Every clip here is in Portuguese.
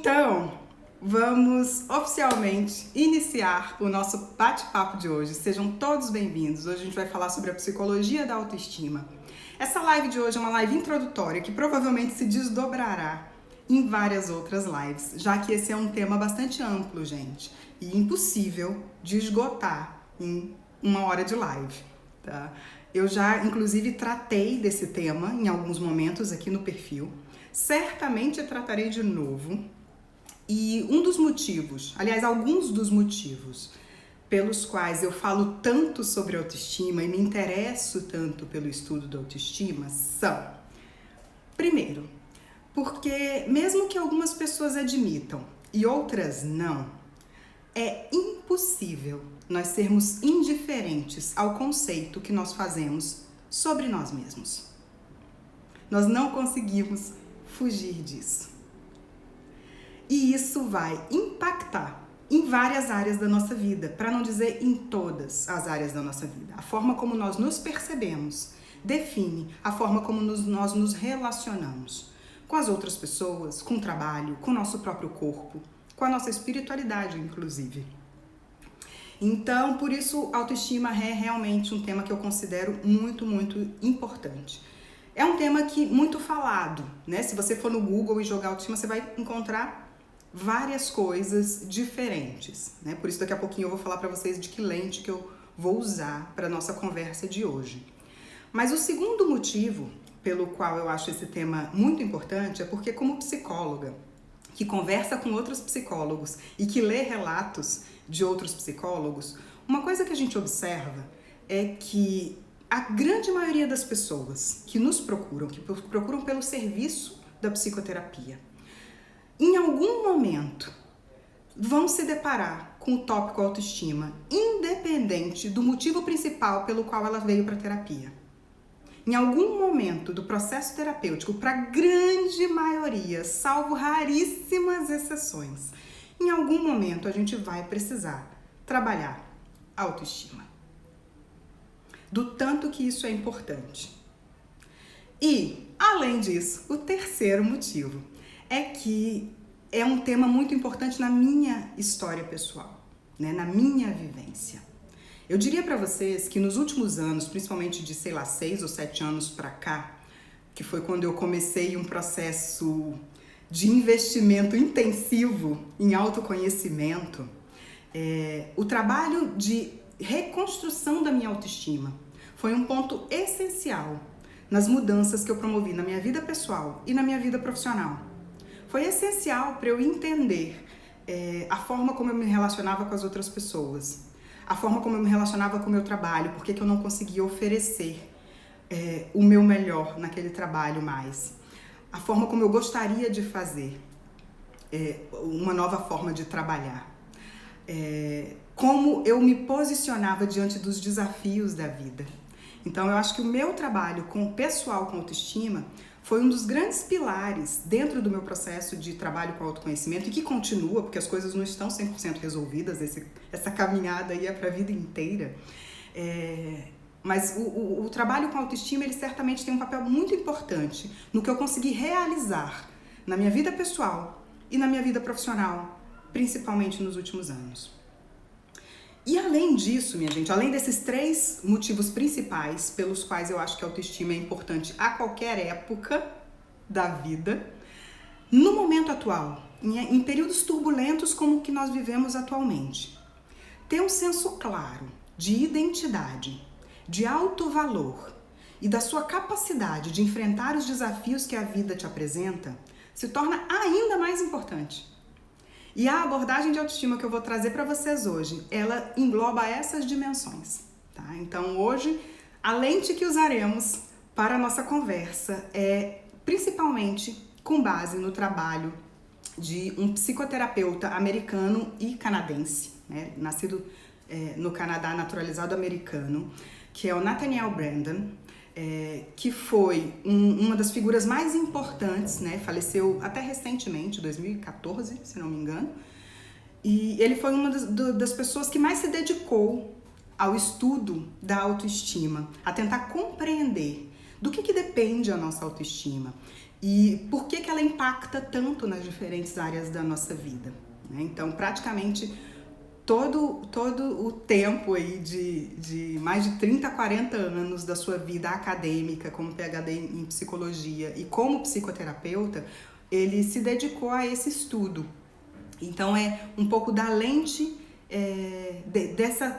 Então, vamos oficialmente iniciar o nosso bate-papo de hoje. Sejam todos bem-vindos. Hoje a gente vai falar sobre a psicologia da autoestima. Essa live de hoje é uma live introdutória que provavelmente se desdobrará em várias outras lives, já que esse é um tema bastante amplo, gente, e impossível de esgotar em uma hora de live, tá? Eu já, inclusive, tratei desse tema em alguns momentos aqui no perfil. Certamente eu tratarei de novo. E um dos motivos, aliás, alguns dos motivos pelos quais eu falo tanto sobre autoestima e me interesso tanto pelo estudo da autoestima são: primeiro, porque mesmo que algumas pessoas admitam e outras não, é impossível nós sermos indiferentes ao conceito que nós fazemos sobre nós mesmos. Nós não conseguimos fugir disso. E isso vai impactar em várias áreas da nossa vida, para não dizer em todas as áreas da nossa vida. A forma como nós nos percebemos define a forma como nós nos relacionamos com as outras pessoas, com o trabalho, com o nosso próprio corpo, com a nossa espiritualidade, inclusive. Então, por isso, autoestima é realmente um tema que eu considero muito, muito importante. É um tema que muito falado, né? Se você for no Google e jogar autoestima, você vai encontrar várias coisas diferentes, né? Por isso, daqui a pouquinho eu vou falar para vocês de que lente que eu vou usar para nossa conversa de hoje. Mas o segundo motivo pelo qual eu acho esse tema muito importante é porque, como psicóloga, que conversa com outros psicólogos e que lê relatos de outros psicólogos, uma coisa que a gente observa é que a grande maioria das pessoas que nos procuram, que procuram pelo serviço da psicoterapia, em algum momento vão se deparar com o tópico autoestima, independente do motivo principal pelo qual ela veio para a terapia. Em algum momento do processo terapêutico, para a grande maioria, salvo raríssimas exceções, em algum momento a gente vai precisar trabalhar a autoestima. Do tanto que isso é importante. E, além disso, o terceiro motivo é que é um tema muito importante na minha história pessoal, né? Na minha vivência. Eu diria para vocês que nos últimos anos, principalmente de, 6 ou 7 anos para cá, que foi quando eu comecei um processo de investimento intensivo em autoconhecimento, o trabalho de reconstrução da minha autoestima foi um ponto essencial nas mudanças que eu promovi na minha vida pessoal e na minha vida profissional. Foi essencial para eu entender a forma como eu me relacionava com as outras pessoas, a forma como eu me relacionava com o meu trabalho, porque que eu não conseguia oferecer o meu melhor naquele trabalho mais, a forma como eu gostaria de fazer uma nova forma de trabalhar, como eu me posicionava diante dos desafios da vida. Então, eu acho que o meu trabalho com o pessoal com autoestima foi um dos grandes pilares dentro do meu processo de trabalho com autoconhecimento e que continua, porque as coisas não estão 100% resolvidas, essa caminhada aí é para a vida inteira. Mas o trabalho com autoestima, ele certamente tem um papel muito importante no que eu consegui realizar na minha vida pessoal e na minha vida profissional, principalmente nos últimos anos. E além disso, minha gente, além desses 3 motivos principais pelos quais eu acho que a autoestima é importante a qualquer época da vida, no momento atual, em períodos turbulentos como o que nós vivemos atualmente, ter um senso claro de identidade, de alto valor e da sua capacidade de enfrentar os desafios que a vida te apresenta se torna ainda mais importante. E a abordagem de autoestima que eu vou trazer para vocês hoje, ela engloba essas dimensões, tá? Então hoje, a lente que usaremos para a nossa conversa é principalmente com base no trabalho de um psicoterapeuta americano e canadense, né? Nascido no Canadá, naturalizado americano, que é o Nathaniel Branden, que foi uma das figuras mais importantes, né? Faleceu até recentemente, 2014, se não me engano. E ele foi uma das pessoas que mais se dedicou ao estudo da autoestima, a tentar compreender do que depende a nossa autoestima, e por que ela impacta tanto nas diferentes áreas da nossa vida, né? Então, praticamente todo o tempo aí de mais de 30, 40 anos da sua vida acadêmica como PhD em psicologia e como psicoterapeuta, ele se dedicou a esse estudo. Então é um pouco da lente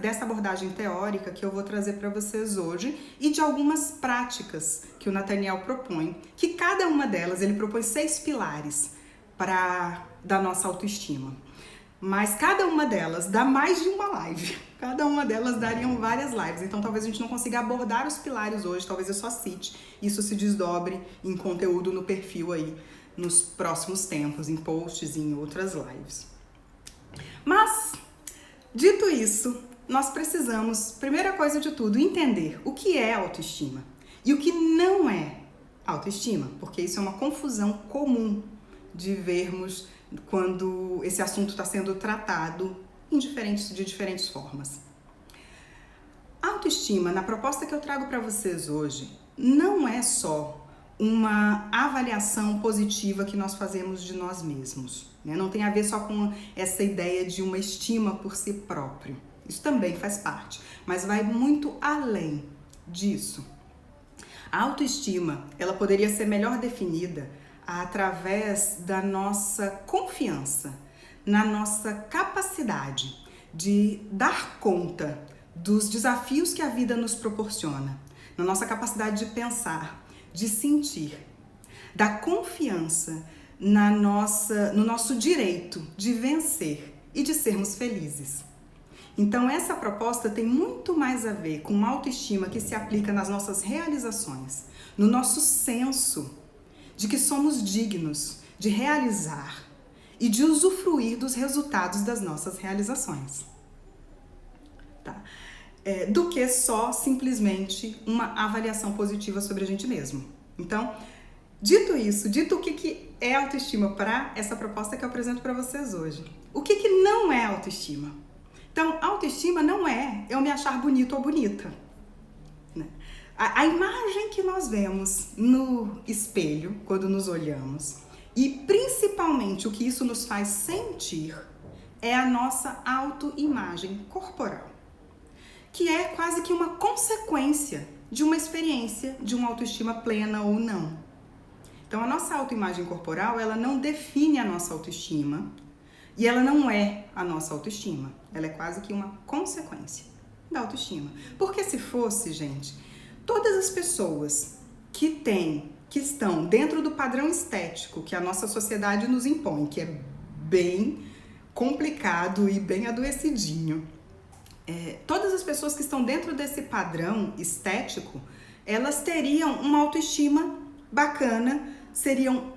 dessa abordagem teórica que eu vou trazer para vocês hoje e de algumas práticas que o Nathaniel propõe, que cada uma delas, ele propõe 6 pilares da nossa autoestima. Mas cada uma delas dá mais de uma live. Cada uma delas dariam várias lives. Então talvez a gente não consiga abordar os pilares hoje, talvez eu só cite. Isso se desdobre em conteúdo no perfil aí nos próximos tempos, em posts e em outras lives. Mas, dito isso, nós precisamos, primeira coisa de tudo, entender o que é autoestima e o que não é autoestima, porque isso é uma confusão comum de vermos quando esse assunto está sendo tratado de diferentes formas. A autoestima, na proposta que eu trago para vocês hoje, não é só uma avaliação positiva que nós fazemos de nós mesmos, né? Não tem a ver só com essa ideia de uma estima por si próprio. Isso também faz parte, mas vai muito além disso. A autoestima, ela poderia ser melhor definida através da nossa confiança, na nossa capacidade de dar conta dos desafios que a vida nos proporciona, na nossa capacidade de pensar, de sentir, da confiança no nosso direito de vencer e de sermos felizes. Então essa proposta tem muito mais a ver com uma autoestima que se aplica nas nossas realizações, no nosso senso de que somos dignos de realizar e de usufruir dos resultados das nossas realizações, tá? Do que só simplesmente uma avaliação positiva sobre a gente mesmo. Então, dito isso, dito o que é autoestima para essa proposta que eu apresento para vocês hoje, o que não é autoestima? Então, autoestima não é eu me achar bonito ou bonita, né? A imagem que nós vemos no espelho, quando nos olhamos, e principalmente o que isso nos faz sentir, é a nossa autoimagem corporal, que é quase que uma consequência de uma experiência de uma autoestima plena ou não. Então, a nossa autoimagem corporal, ela não define a nossa autoestima e ela não é a nossa autoestima. Ela é quase que uma consequência da autoestima. Porque se fosse, gente, todas as pessoas que estão dentro do padrão estético que a nossa sociedade nos impõe, que é bem complicado e bem adoecidinho, todas as pessoas que estão dentro desse padrão estético, elas teriam uma autoestima bacana, seriam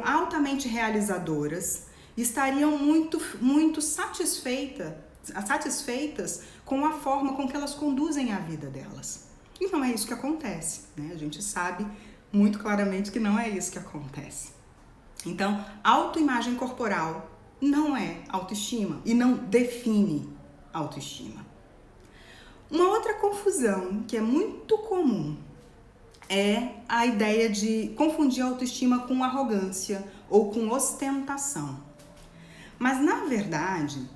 altamente realizadoras, estariam muito satisfeitas com a forma com que elas conduzem a vida delas. E não é isso que acontece, né? A gente sabe muito claramente que não é isso que acontece. Então, autoimagem corporal não é autoestima e não define autoestima. Uma outra confusão que é muito comum é a ideia de confundir autoestima com arrogância ou com ostentação. Mas, na verdade,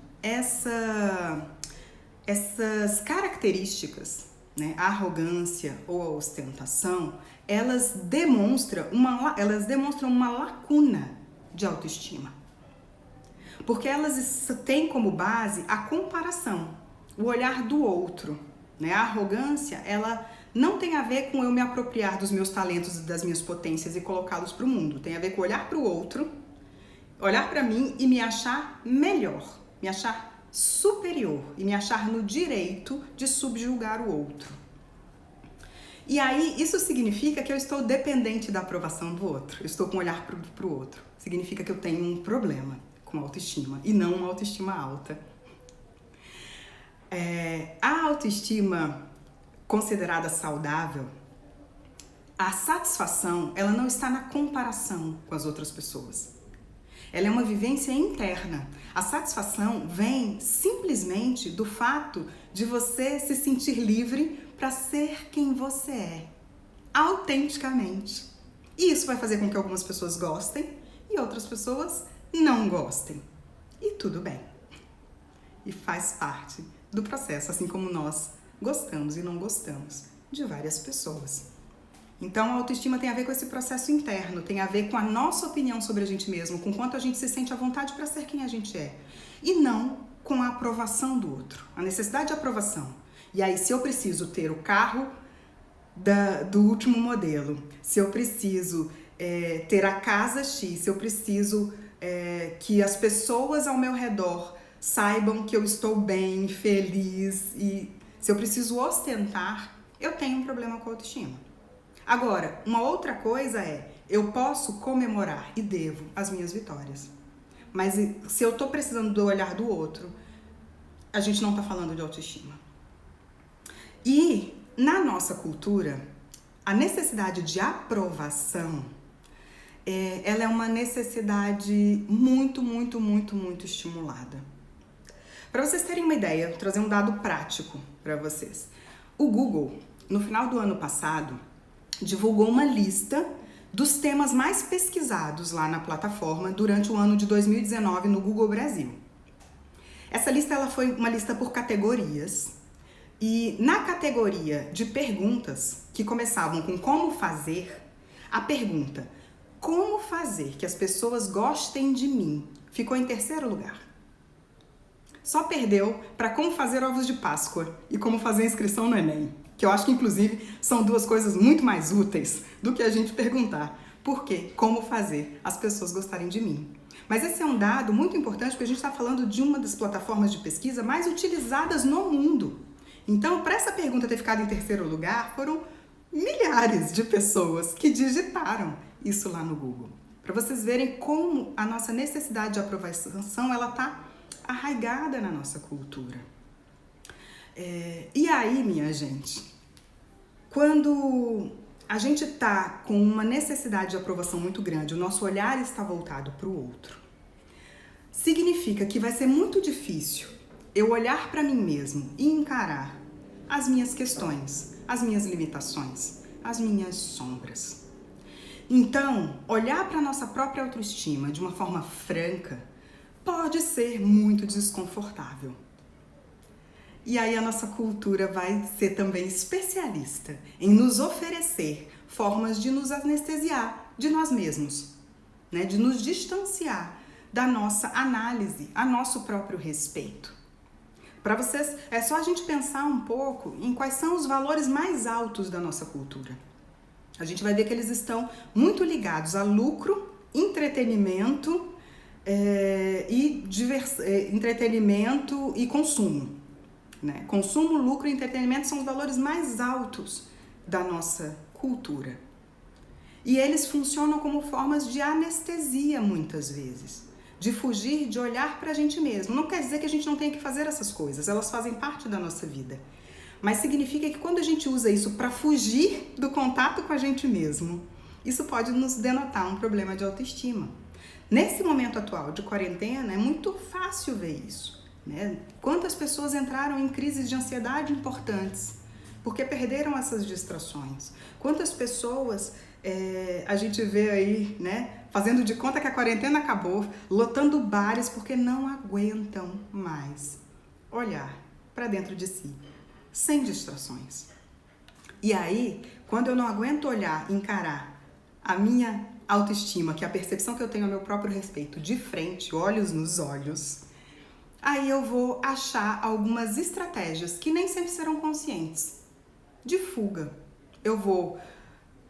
essas características, né, a arrogância ou a ostentação, elas demonstram uma lacuna de autoestima. Porque elas têm como base a comparação, o olhar do outro, né? A arrogância, ela não tem a ver com eu me apropriar dos meus talentos e das minhas potências e colocá-los para o mundo. Tem a ver com olhar para o outro, olhar para mim e me achar melhor, me achar superior e me achar no direito de subjugar o outro. E aí, isso significa que eu estou dependente da aprovação do outro. Eu estou com um olhar para o outro. Significa que eu tenho um problema com autoestima e não uma autoestima alta. A autoestima considerada saudável, a satisfação, ela não está na comparação com as outras pessoas. Ela é uma vivência interna. A satisfação vem simplesmente do fato de você se sentir livre para ser quem você é, autenticamente. E isso vai fazer com que algumas pessoas gostem e outras pessoas não gostem. E tudo bem. E faz parte do processo, assim como nós gostamos e não gostamos de várias pessoas. Então, a autoestima tem a ver com esse processo interno, tem a ver com a nossa opinião sobre a gente mesmo, com quanto a gente se sente à vontade para ser quem a gente é. E não com a aprovação do outro, a necessidade de aprovação. E aí, se eu preciso ter o carro do último modelo, se eu preciso ter a casa X, se eu preciso que as pessoas ao meu redor saibam que eu estou bem, feliz, e se eu preciso ostentar, eu tenho um problema com a autoestima. Agora, uma outra coisa eu posso comemorar e devo as minhas vitórias. Mas se eu tô precisando do olhar do outro, a gente não tá falando de autoestima. E na nossa cultura, a necessidade de aprovação, ela é uma necessidade muito, muito, muito, muito estimulada. Para vocês terem uma ideia, vou trazer um dado prático para vocês. O Google, no final do ano passado, divulgou uma lista dos temas mais pesquisados lá na plataforma durante o ano de 2019 no Google Brasil. Essa lista ela foi uma lista por categorias e na categoria de perguntas que começavam com como fazer, a pergunta como fazer que as pessoas gostem de mim ficou em terceiro lugar. Só perdeu para como fazer ovos de Páscoa e como fazer inscrição no Enem. Que eu acho que, inclusive, são duas coisas muito mais úteis do que a gente perguntar por quê, como fazer as pessoas gostarem de mim. Mas esse é um dado muito importante porque a gente está falando de uma das plataformas de pesquisa mais utilizadas no mundo. Então, para essa pergunta ter ficado em terceiro lugar, foram milhares de pessoas que digitaram isso lá no Google. Para vocês verem como a nossa necessidade de aprovação, ela está arraigada na nossa cultura. E aí, minha gente, quando a gente tá com uma necessidade de aprovação muito grande, o nosso olhar está voltado para o outro, significa que vai ser muito difícil eu olhar para mim mesmo e encarar as minhas questões, as minhas limitações, as minhas sombras. Então, olhar para a nossa própria autoestima de uma forma franca pode ser muito desconfortável. E aí a nossa cultura vai ser também especialista em nos oferecer formas de nos anestesiar de nós mesmos, né? De nos distanciar da nossa análise, a nosso próprio respeito. Para vocês, é só a gente pensar um pouco em quais são os valores mais altos da nossa cultura. A gente vai ver que eles estão muito ligados a lucro, entretenimento, entretenimento e consumo. Né? Consumo, lucro e entretenimento são os valores mais altos da nossa cultura. E eles funcionam como formas de anestesia muitas vezes, de fugir de olhar para a gente mesmo. Não quer dizer que a gente não tenha que fazer essas coisas, elas fazem parte da nossa vida. Mas significa que quando a gente usa isso para fugir do contato com a gente mesmo, isso pode nos denotar um problema de autoestima. Nesse momento atual de quarentena, é muito fácil ver isso. Né? Quantas pessoas entraram em crises de ansiedade importantes porque perderam essas distrações? Quantas pessoas a gente vê aí, né, fazendo de conta que a quarentena acabou, lotando bares porque não aguentam mais olhar para dentro de si, sem distrações. E aí, quando eu não aguento olhar, encarar a minha autoestima, que é a percepção que eu tenho ao meu próprio respeito, de frente, olhos nos olhos, aí eu vou achar algumas estratégias que nem sempre serão conscientes, de fuga. Eu vou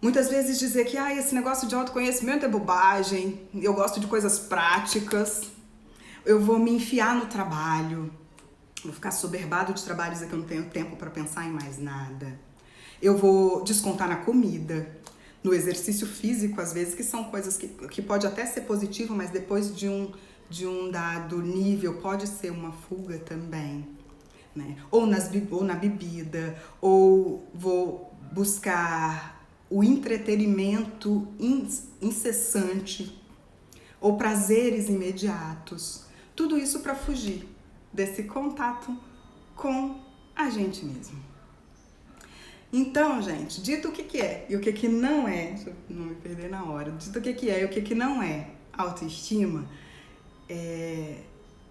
muitas vezes dizer que esse negócio de autoconhecimento é bobagem, eu gosto de coisas práticas, eu vou me enfiar no trabalho, vou ficar soberbado de trabalho, dizer que eu não tenho tempo para pensar em mais nada. Eu vou descontar na comida, no exercício físico, às vezes, que são coisas que pode até ser positivo, mas depois de um dado nível pode ser uma fuga também, né? Ou na bebida, ou vou buscar o entretenimento incessante, ou prazeres imediatos, tudo isso para fugir desse contato com a gente mesmo. Então, gente, dito o que é e o que não é, deixa eu não me perder na hora, dito o que é e o que não é autoestima,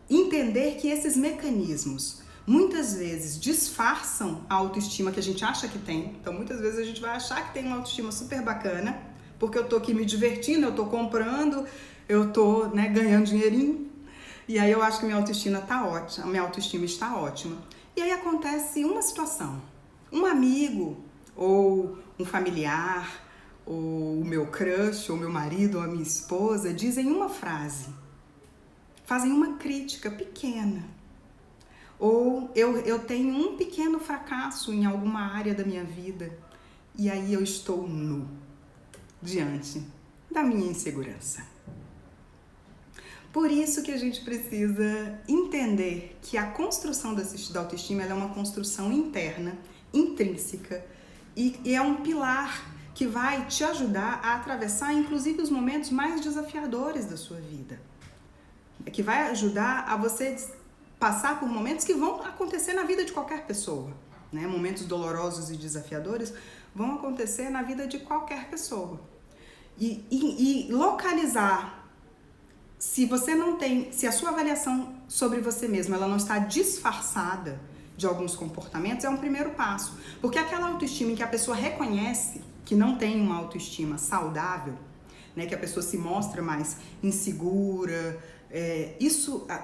entender que esses mecanismos muitas vezes disfarçam a autoestima que a gente acha que tem. Então, muitas vezes a gente vai achar que tem uma autoestima super bacana, porque eu tô aqui me divertindo, eu tô comprando, eu tô, né, ganhando dinheirinho, e aí eu acho que minha autoestima tá ótima, minha autoestima está ótima. E aí acontece uma situação. Um amigo, ou um familiar, ou o meu crush, ou meu marido, ou a minha esposa, dizem uma frase, fazem uma crítica pequena. Ou eu tenho um pequeno fracasso em alguma área da minha vida, e aí eu estou nu diante da minha insegurança. Por isso que a gente precisa entender que a construção da autoestima ela é uma construção interna, intrínseca, e é um pilar que vai te ajudar a atravessar inclusive os momentos mais desafiadores da sua vida. Que vai ajudar a você passar por momentos que vão acontecer na vida de qualquer pessoa, né? Momentos dolorosos e desafiadores vão acontecer na vida de qualquer pessoa. E localizar se você não tem, se a sua avaliação sobre você mesmo ela não está disfarçada de alguns comportamentos, é um primeiro passo. Porque aquela autoestima em que a pessoa reconhece que não tem uma autoestima saudável, né, que a pessoa se mostra mais insegura,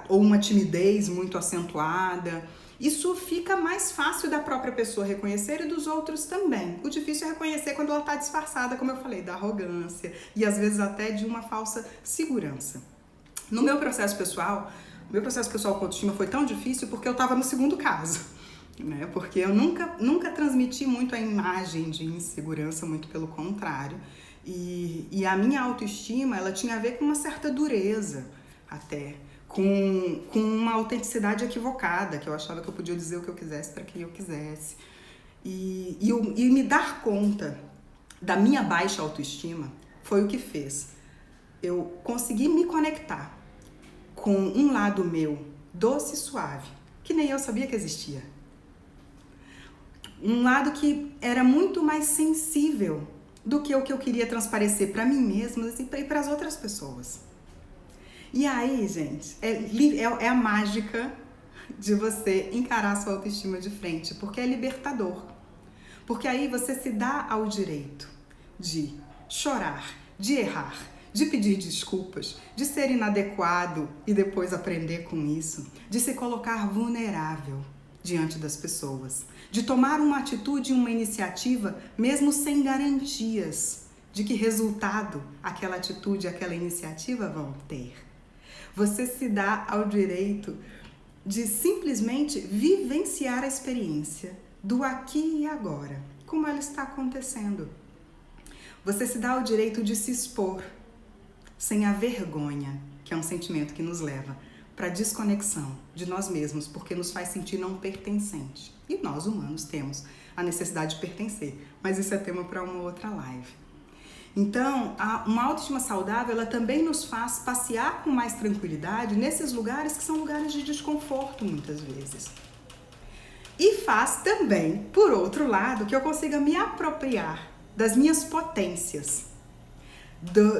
ou uma timidez muito acentuada, isso fica mais fácil da própria pessoa reconhecer e dos outros também. O difícil é reconhecer quando ela está disfarçada, como eu falei, da arrogância e às vezes até de uma falsa segurança. No meu processo pessoal, o meu processo pessoal com autoestima foi tão difícil porque eu estava no segundo caso, né? Porque eu nunca transmiti muito a imagem de insegurança, muito pelo contrário. E a minha autoestima, ela tinha a ver com uma certa dureza, até, com uma autenticidade equivocada, que eu achava que eu podia dizer o que eu quisesse para quem eu quisesse. E me dar conta da minha baixa autoestima foi o que fez eu conseguir me conectar com um lado meu doce e suave, que nem eu sabia que existia. Um lado que era muito mais sensível do que o que eu queria transparecer para mim mesma e para as outras pessoas. E aí, gente, é a mágica de você encarar a sua autoestima de frente, porque é libertador. Porque aí você se dá ao direito de chorar, de errar, de pedir desculpas, de ser inadequado e depois aprender com isso, de se colocar vulnerável diante das pessoas, de tomar uma atitude, uma iniciativa, mesmo sem garantias de que resultado aquela atitude, aquela iniciativa vão ter. Você se dá ao direito de simplesmente vivenciar a experiência do aqui e agora, como ela está acontecendo. Você se dá o direito de se expor, sem a vergonha, que é um sentimento que nos leva para a desconexão de nós mesmos, porque nos faz sentir não pertencente. E nós, humanos, temos a necessidade de pertencer, mas isso é tema para uma outra live. Então, uma autoestima saudável, ela também nos faz passear com mais tranquilidade nesses lugares que são lugares de desconforto, muitas vezes. E faz também, por outro lado, que eu consiga me apropriar das minhas potências,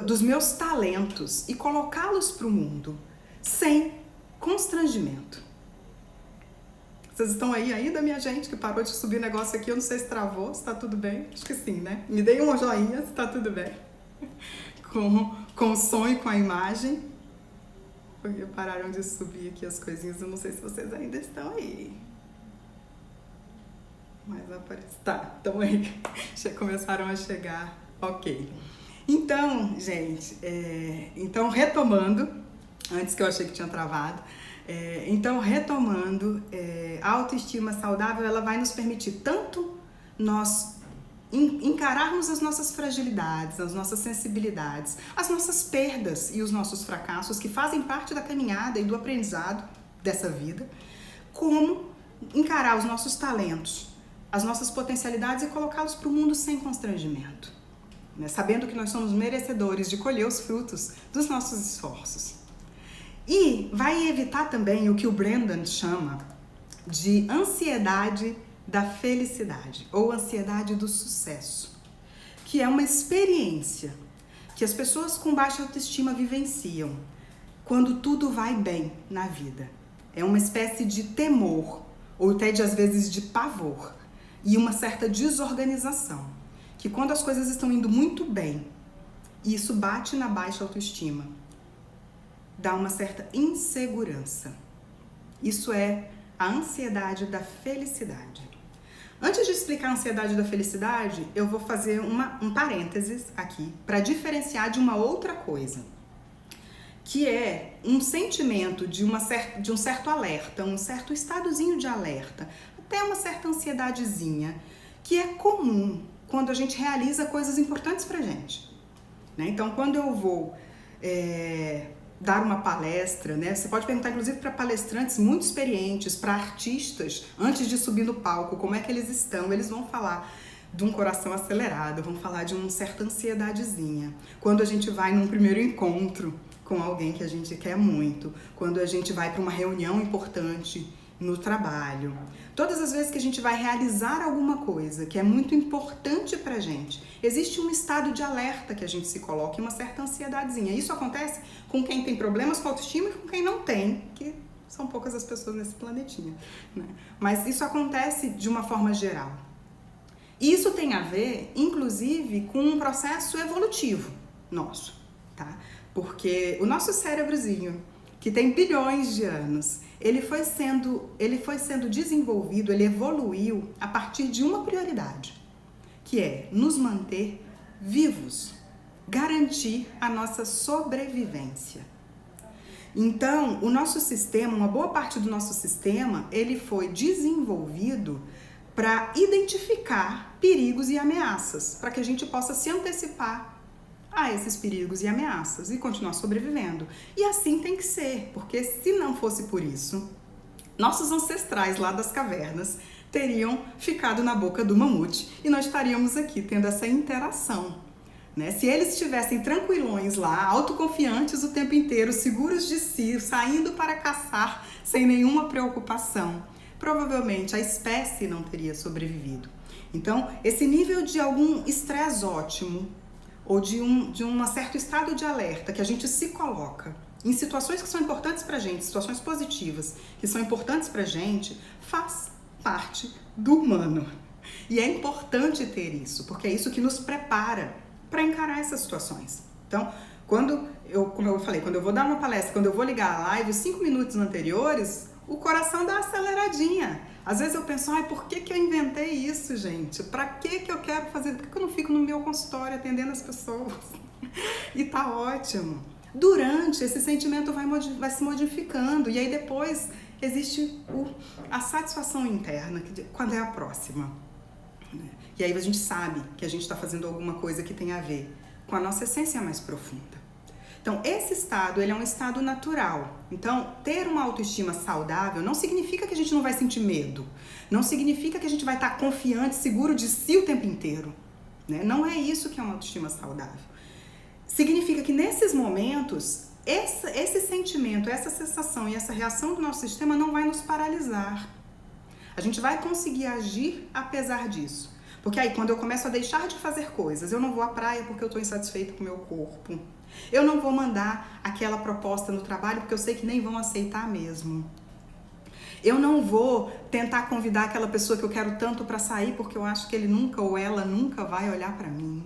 dos meus talentos e colocá-los para o mundo sem constrangimento. Vocês estão aí ainda, minha gente, que parou de subir o negócio aqui? Eu não sei se travou, se tá tudo bem. Acho que sim, né? Me deem um joinha se tá tudo bem. Com o som e com a imagem. Porque pararam de subir aqui as coisinhas, eu não sei se vocês ainda estão aí. Mas aparece. Tá, estão aí. Já começaram a chegar. Ok. Então, gente, então retomando, antes que eu achei que tinha travado, a autoestima saudável, ela vai nos permitir tanto nós encararmos as nossas fragilidades, as nossas sensibilidades, as nossas perdas e os nossos fracassos, que fazem parte da caminhada e do aprendizado dessa vida, como encarar os nossos talentos, as nossas potencialidades e colocá-los para o mundo sem constrangimento, né? Sabendo que nós somos merecedores de colher os frutos dos nossos esforços. E vai evitar também o que o Brandon chama de ansiedade da felicidade ou ansiedade do sucesso, que é uma experiência que as pessoas com baixa autoestima vivenciam quando tudo vai bem na vida. É uma espécie de temor, ou até às vezes de pavor, e uma certa desorganização, que quando as coisas estão indo muito bem, e isso bate na baixa autoestima, dá uma certa insegurança. Isso é a ansiedade da felicidade. Antes de explicar a ansiedade da felicidade, eu vou fazer um parênteses aqui para diferenciar de uma outra coisa, que é um sentimento de um certo alerta, um certo estadozinho de alerta, até uma certa ansiedadezinha, que é comum quando a gente realiza coisas importantes pra gente, né? Então, quando eu vou dar uma palestra, né? Você pode perguntar inclusive para palestrantes muito experientes, para artistas, antes de subir no palco, como é que eles estão, eles vão falar de um coração acelerado, vão falar de uma certa ansiedadezinha. Quando a gente vai num primeiro encontro com alguém que a gente quer muito, quando a gente vai para uma reunião importante no trabalho, todas as vezes que a gente vai realizar alguma coisa que é muito importante pra gente, existe um estado de alerta que a gente se coloca e uma certa ansiedadezinha. Isso acontece com quem tem problemas com autoestima e com quem não tem, que são poucas as pessoas nesse planetinha, né? Mas isso acontece de uma forma geral. E isso tem a ver, inclusive, com um processo evolutivo nosso, tá? Porque o nosso cérebrozinho, que tem bilhões de anos, ele foi sendo desenvolvido, ele evoluiu a partir de uma prioridade, que é nos manter vivos, garantir a nossa sobrevivência. Então, o nosso sistema, uma boa parte do nosso sistema, ele foi desenvolvido para identificar perigos e ameaças, para que a gente possa se antecipar a esses perigos e ameaças e continuar sobrevivendo. E assim tem que ser, porque se não fosse por isso, nossos ancestrais lá das cavernas teriam ficado na boca do mamute e nós estaríamos aqui tendo essa interação, né? Se eles estivessem tranquilões lá, autoconfiantes o tempo inteiro, seguros de si, saindo para caçar sem nenhuma preocupação, provavelmente a espécie não teria sobrevivido. Então, esse nível de algum estresse ótimo ou de um certo estado de alerta que a gente se coloca em situações que são importantes pra gente, situações positivas que são importantes pra gente, faz parte do humano. E é importante ter isso, porque é isso que nos prepara para encarar essas situações. Então, como eu falei, quando eu vou dar uma palestra, quando eu vou ligar a live, os 5 minutos anteriores, o coração dá uma aceleradinha. Às vezes eu penso, por que eu inventei isso, gente? Pra que eu quero fazer? Por que eu não fico no meu consultório atendendo as pessoas? E tá ótimo. Durante, esse sentimento vai se modificando. E aí depois existe a satisfação interna, quando é a próxima. E aí a gente sabe que a gente está fazendo alguma coisa que tem a ver com a nossa essência mais profunda. Então, esse estado, ele é um estado natural. Então, ter uma autoestima saudável não significa que a gente não vai sentir medo. Não significa que a gente vai estar confiante, seguro de si o tempo inteiro, né? Não é isso que é uma autoestima saudável. Significa que nesses momentos, esse sentimento, essa sensação e essa reação do nosso sistema não vai nos paralisar. A gente vai conseguir agir apesar disso. Porque aí, quando eu começo a deixar de fazer coisas, eu não vou à praia porque eu estou insatisfeita com o meu corpo. Eu não vou mandar aquela proposta no trabalho porque eu sei que nem vão aceitar mesmo. Eu não vou tentar convidar aquela pessoa que eu quero tanto para sair porque eu acho que ele nunca ou ela nunca vai olhar para mim.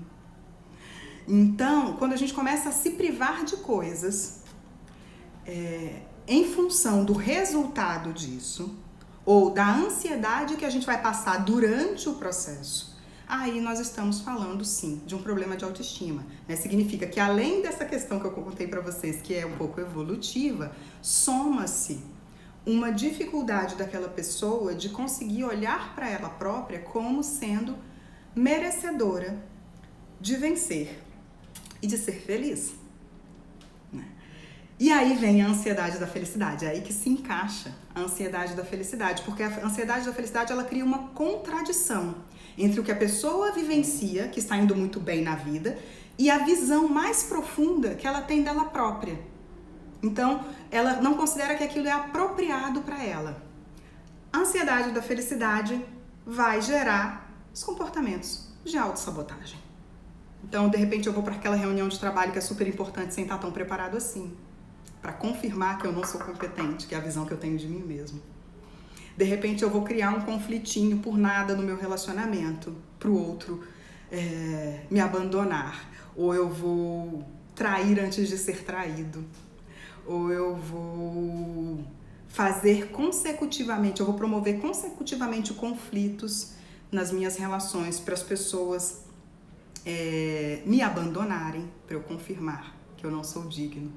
Então, quando a gente começa a se privar de coisas em função do resultado disso, ou da ansiedade que a gente vai passar durante o processo, aí nós estamos falando sim de um problema de autoestima, né? Significa que além dessa questão que eu contei para vocês, que é um pouco evolutiva, soma-se uma dificuldade daquela pessoa de conseguir olhar para ela própria como sendo merecedora de vencer e de ser feliz, né? E aí vem a ansiedade da felicidade, é aí que se encaixa a ansiedade da felicidade, porque a ansiedade da felicidade, ela cria uma contradição entre o que a pessoa vivencia, que está indo muito bem na vida, e a visão mais profunda que ela tem dela própria. Então, ela não considera que aquilo é apropriado para ela. A ansiedade da felicidade vai gerar os comportamentos de autossabotagem. Então, de repente, eu vou para aquela reunião de trabalho que é super importante sem estar tão preparado assim, para confirmar que eu não sou competente, que é a visão que eu tenho de mim mesmo. De repente, eu vou criar um conflitinho por nada no meu relacionamento, para o outro me abandonar. Ou eu vou trair antes de ser traído. Ou eu vou fazer consecutivamente, eu vou promover consecutivamente conflitos nas minhas relações para as pessoas me abandonarem, para eu confirmar que eu não sou digno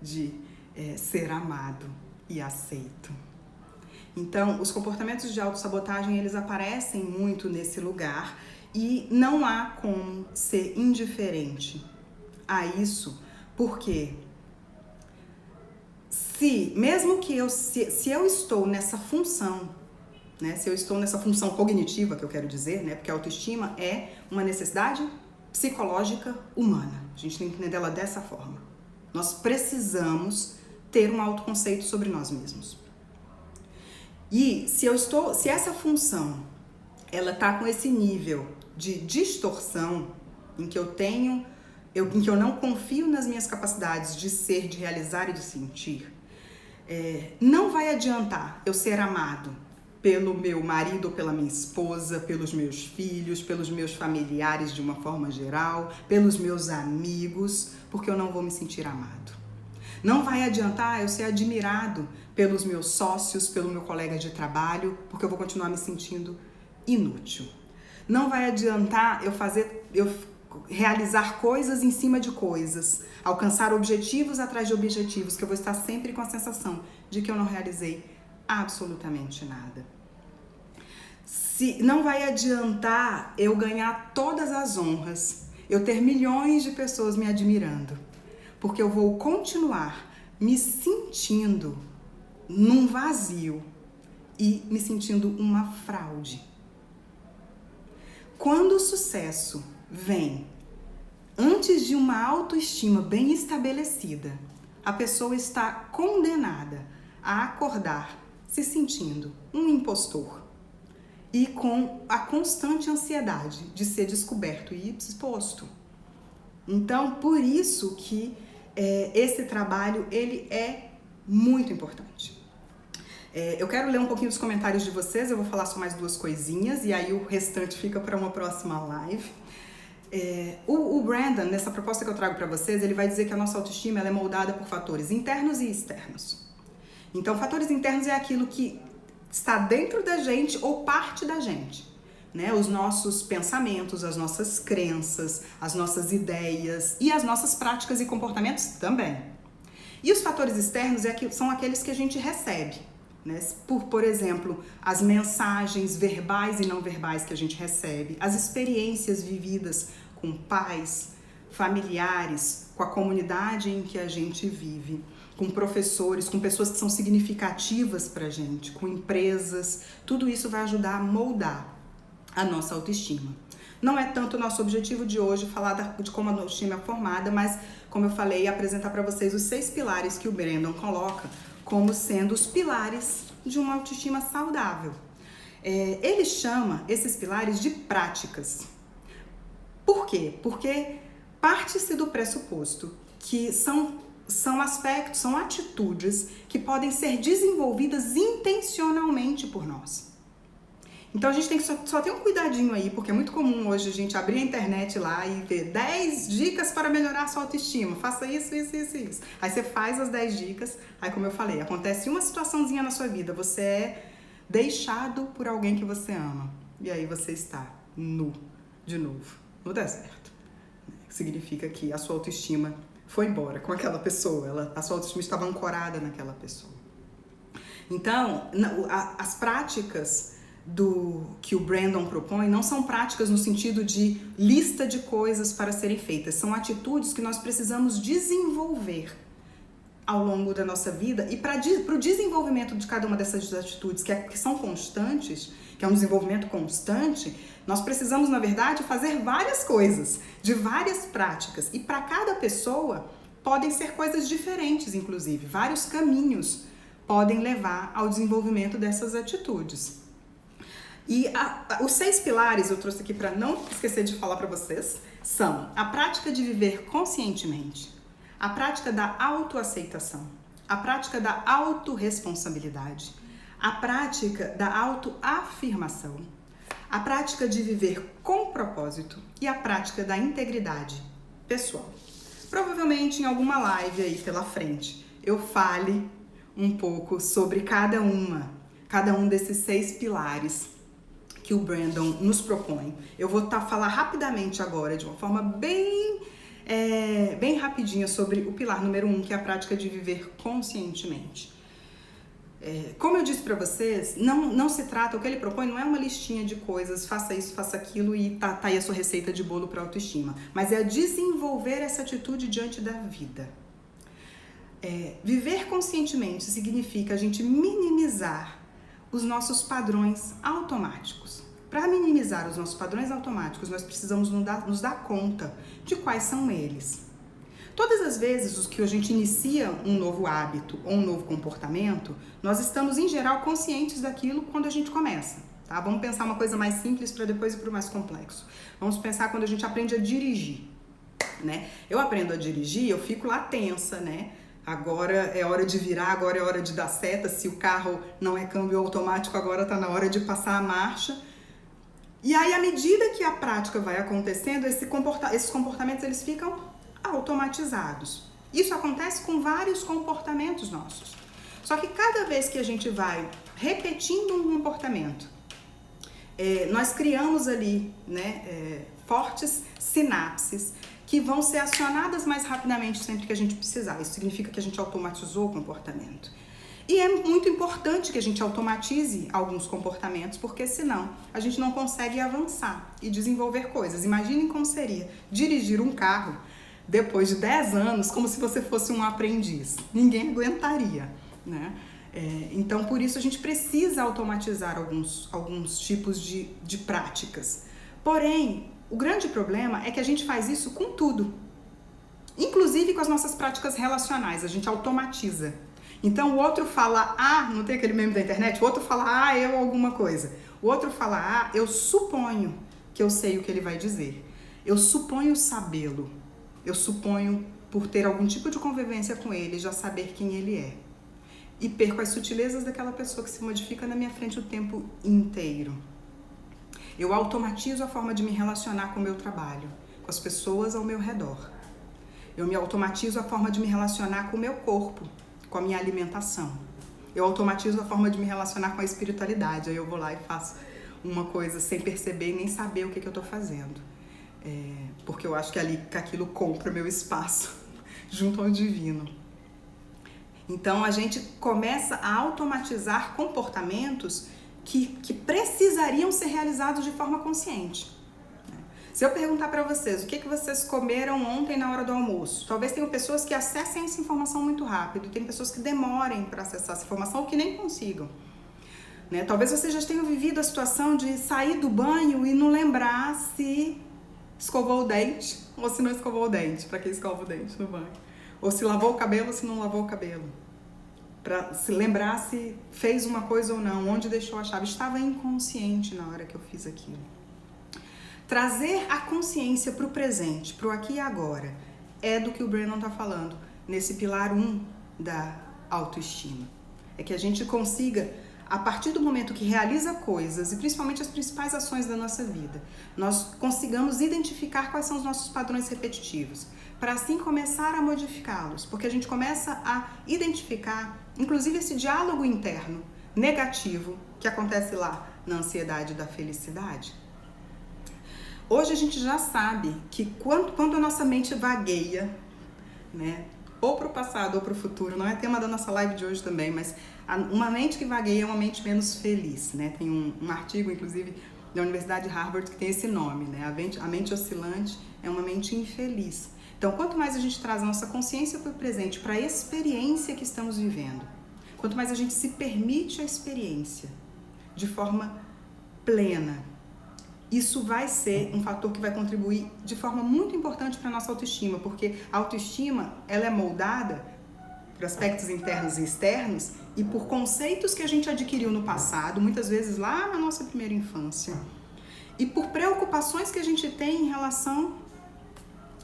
de ser amado e aceito. Então, os comportamentos de autossabotagem, eles aparecem muito nesse lugar e não há como ser indiferente a isso, porque mesmo que se eu estou nessa função, né, se eu estou nessa função cognitiva, que eu quero dizer, né, porque a autoestima é uma necessidade psicológica humana, a gente tem que entender ela dessa forma. Nós precisamos ter um autoconceito sobre nós mesmos. E se essa função ela tá com esse nível de distorção em que em que eu não confio nas minhas capacidades de ser, de realizar e de sentir, não vai adiantar eu ser amado pelo meu marido ou pela minha esposa, pelos meus filhos, pelos meus familiares de uma forma geral, pelos meus amigos, porque eu não vou me sentir amado. Não vai adiantar eu ser admirado pelos meus sócios, pelo meu colega de trabalho, porque eu vou continuar me sentindo inútil. Não vai adiantar eu realizar coisas em cima de coisas, alcançar objetivos atrás de objetivos, que eu vou estar sempre com a sensação de que eu não realizei absolutamente nada. Não vai adiantar eu ganhar todas as honras, eu ter milhões de pessoas me admirando, porque eu vou continuar me sentindo num vazio e me sentindo uma fraude. Quando o sucesso vem antes de uma autoestima bem estabelecida, a pessoa está condenada a acordar se sentindo um impostor e com a constante ansiedade de ser descoberto e exposto. Então, por isso que esse trabalho ele é muito importante. Eu quero ler um pouquinho dos comentários de vocês, eu vou falar só mais 2 coisinhas e aí o restante fica para uma próxima live. O Brandon, nessa proposta que eu trago para vocês, ele vai dizer que a nossa autoestima ela é moldada por fatores internos e externos. Então, fatores internos é aquilo que está dentro da gente ou parte da gente, né? Os nossos pensamentos, as nossas crenças, as nossas ideias e as nossas práticas e comportamentos também. E os fatores externos são aqueles que a gente recebe, né? Por exemplo, as mensagens verbais e não verbais que a gente recebe, as experiências vividas com pais, familiares, com a comunidade em que a gente vive, com professores, com pessoas que são significativas pra gente, com empresas, tudo isso vai ajudar a moldar a nossa autoestima. Não é tanto o nosso objetivo de hoje falar de como a autoestima é formada, mas, como eu falei, apresentar para vocês os 6 pilares que o Brandon coloca como sendo os pilares de uma autoestima saudável. Ele chama esses pilares de práticas. Por quê? Porque parte-se do pressuposto que são aspectos, são atitudes que podem ser desenvolvidas intencionalmente por nós. Então a gente tem que só ter um cuidadinho aí, porque é muito comum hoje a gente abrir a internet lá e ver 10 dicas para melhorar a sua autoestima. Faça isso, isso, isso, isso. Aí você faz as 10 dicas, aí como eu falei, acontece uma situaçãozinha na sua vida, você é deixado por alguém que você ama. E aí você está nu, de novo, no deserto. Que significa que a sua autoestima foi embora com aquela pessoa, a sua autoestima estava ancorada naquela pessoa. Então, as práticas que o Brandon propõe não são práticas no sentido de lista de coisas para serem feitas, são atitudes que nós precisamos desenvolver ao longo da nossa vida e para o desenvolvimento de cada uma dessas atitudes que são constantes, que é um desenvolvimento constante, nós precisamos, na verdade, fazer várias coisas, de várias práticas. E para cada pessoa podem ser coisas diferentes, inclusive. Vários caminhos podem levar ao desenvolvimento dessas atitudes. E os 6 pilares, eu trouxe aqui para não esquecer de falar para vocês, são a prática de viver conscientemente, a prática da autoaceitação, a prática da autorresponsabilidade, a prática da autoafirmação, a prática de viver com propósito e a prática da integridade pessoal. Provavelmente em alguma live aí pela frente eu fale um pouco sobre cada um desses 6 pilares que o Brandon nos propõe. Eu vou falar rapidamente agora, de uma forma bem rapidinha, sobre o pilar número 1, que é a prática de viver conscientemente. Como eu disse para vocês, não se trata, o que ele propõe não é uma listinha de coisas, faça isso, faça aquilo e tá aí a sua receita de bolo para autoestima, mas é desenvolver essa atitude diante da vida. Viver conscientemente significa a gente minimizar os nossos padrões automáticos. Para minimizar os nossos padrões automáticos, nós precisamos nos dar conta de quais são eles. Todas as vezes que a gente inicia um novo hábito ou um novo comportamento, nós estamos, em geral, conscientes daquilo quando a gente começa. Tá? Vamos pensar uma coisa mais simples para depois ir para o mais complexo. Vamos pensar quando a gente aprende a dirigir. Né? Eu aprendo a dirigir, eu fico lá tensa, né? Agora é hora de virar, agora é hora de dar seta. Se o carro não é câmbio automático, agora está na hora de passar a marcha. E aí, à medida que a prática vai acontecendo, esses comportamentos eles ficam automatizados. Isso acontece com vários comportamentos nossos. Só que cada vez que a gente vai repetindo um comportamento, nós criamos ali, né, fortes sinapses que vão ser acionadas mais rapidamente sempre que a gente precisar. Isso significa que a gente automatizou o comportamento. E é muito importante que a gente automatize alguns comportamentos, porque senão a gente não consegue avançar e desenvolver coisas. Imaginem como seria dirigir um carro depois de 10 anos, como se você fosse um aprendiz. Ninguém aguentaria, né? Então, por isso, a gente precisa automatizar alguns tipos de práticas. Porém, o grande problema é que a gente faz isso com tudo, inclusive com as nossas práticas relacionais, a gente automatiza. Então, o outro fala, não tem aquele meme da internet? O outro fala, eu alguma coisa. O outro fala, eu suponho que eu sei o que ele vai dizer. Eu suponho sabê-lo. Eu suponho, por ter algum tipo de convivência com ele, já saber quem ele é. E perco as sutilezas daquela pessoa que se modifica na minha frente o tempo inteiro. Eu automatizo a forma de me relacionar com o meu trabalho, com as pessoas ao meu redor. Eu me automatizo a forma de me relacionar com o meu corpo, com a minha alimentação. Eu automatizo a forma de me relacionar com a espiritualidade. Aí eu vou lá e faço uma coisa sem perceber e nem saber o que eu estou fazendo. Porque eu acho que aquilo compra meu espaço junto ao divino. Então a gente começa a automatizar comportamentos que precisariam ser realizados de forma consciente. Se eu perguntar para vocês o que vocês comeram ontem na hora do almoço, talvez tenham pessoas que acessem essa informação muito rápido, tem pessoas que demorem para acessar essa informação ou que nem consigam. Né? Talvez vocês já tenham vivido a situação de sair do banho e não lembrar se escovou o dente ou se não escovou o dente, para quem escova o dente no banho. Ou se lavou o cabelo ou se não lavou o cabelo. Para se lembrar se fez uma coisa ou não, onde deixou a chave. Estava inconsciente na hora que eu fiz aquilo. Trazer a consciência para o presente, para o aqui e agora, é do que o Brandon está falando nesse pilar 1 da autoestima. É que a gente consiga, a partir do momento que realiza coisas, e principalmente as principais ações da nossa vida, nós consigamos identificar quais são os nossos padrões repetitivos, para assim começar a modificá-los, porque a gente começa a identificar, inclusive, esse diálogo interno negativo que acontece lá na ansiedade da felicidade. Hoje a gente já sabe que quando a nossa mente vagueia, né, ou para o passado ou para o futuro, não é tema da nossa live de hoje também, mas uma mente que vagueia é uma mente menos feliz, né? Tem um artigo, inclusive, da Universidade de Harvard que tem esse nome, né? A mente oscilante é uma mente infeliz. Então, quanto mais a gente traz a nossa consciência para o presente, para a experiência que estamos vivendo, quanto mais a gente se permite a experiência de forma plena, isso vai ser um fator que vai contribuir de forma muito importante para a nossa autoestima, porque a autoestima, ela é moldada por aspectos internos e externos e por conceitos que a gente adquiriu no passado, muitas vezes lá na nossa primeira infância, e por preocupações que a gente tem em relação